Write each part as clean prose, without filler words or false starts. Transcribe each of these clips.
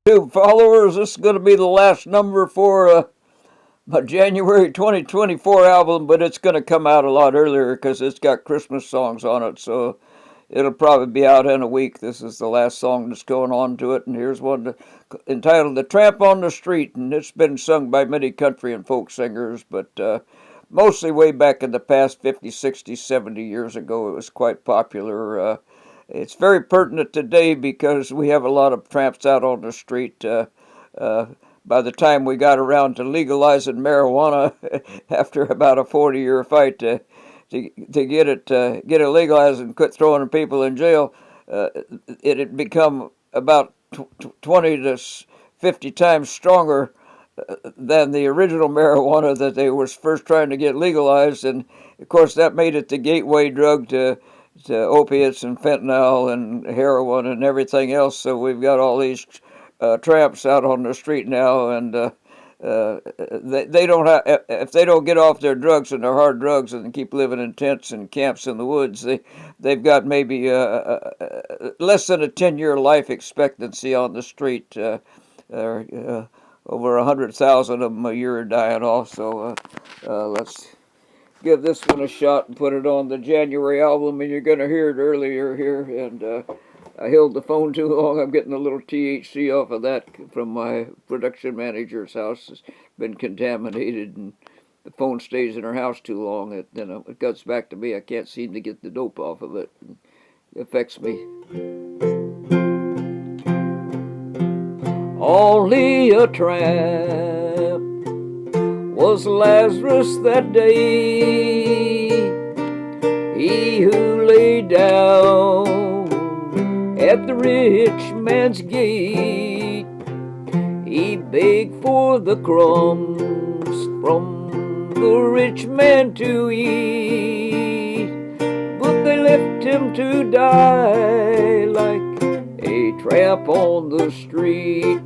YouTube followers. This is going to be the last number for my January 2024 album, but it's going to come out a lot earlier because it's got Christmas songs on it, so it'll probably be out in a week. This is the last song that's going on to it, and here's one entitled "The Tramp on the Street," and it's been sung by many country and folk singers, but mostly way back in the past 50, 60, 70 years ago. It was quite popular. It's very pertinent today because we have a lot of tramps out on the street. By the time we got around to legalizing marijuana, after about a 40-year fight to get it legalized and quit throwing people in jail, it had become about 20 to 50 times stronger than the original marijuana that they was first trying to get legalized, and of course that made it the gateway drug to opiates and fentanyl and heroin and everything else. So we've got all these tramps out on the street now, and they don't have, if they don't get off their drugs and their hard drugs and keep living in tents and camps in the woods, they've got maybe less than a 10-year life expectancy on the street. Over 100,000 of them a year are dying off. So let's give this one a shot and put it on the January album, and you're going to hear it earlier here. And I held the phone too long. I'm getting a little THC off of that from my production manager's house. It's been contaminated, and the phone stays in her house too long. Then it cuts back to me. I can't seem to get the dope off of it. It affects me. Only a tramp was Lazarus that day, he who lay down at the rich man's gate. He begged for the crumbs from the rich man to eat, but they left him to die like a tramp on the street.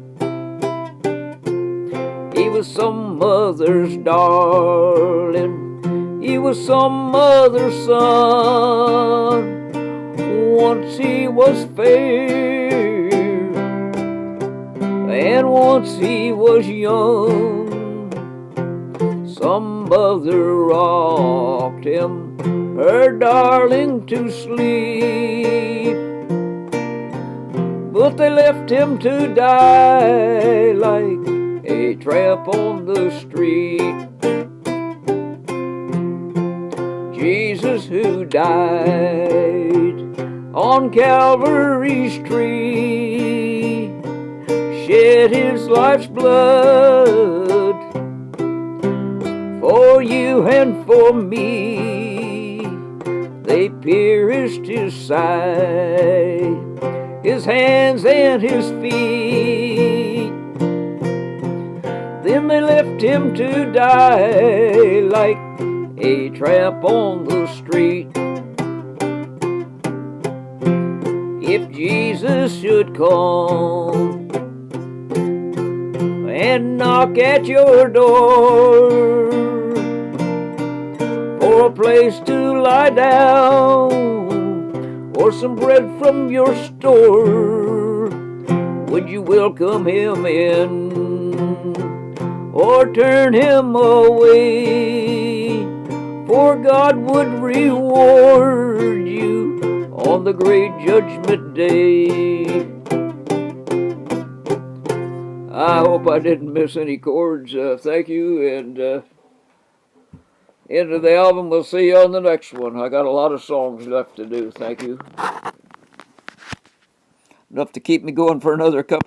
He was some mother's darling, he was some mother's son. Once he was fair, and once he was young. Some mother rocked him, her darling, to sleep, but they left him to die like a tramp on the street. Jesus, who died on Calvary's tree, shed his life's blood for you and for me. They pierced his side, his hands and his feet. Then they left him to die like a tramp on the street. If Jesus should come and knock at your door for a place to lie down or some bread from your store, would you welcome him in or turn him away? For God would reward you on the great judgment day. I hope I didn't miss any chords. Thank you, and end of the album. We'll see you on the next one. I got a lot of songs left to do. Thank you. Enough to keep me going for another couple.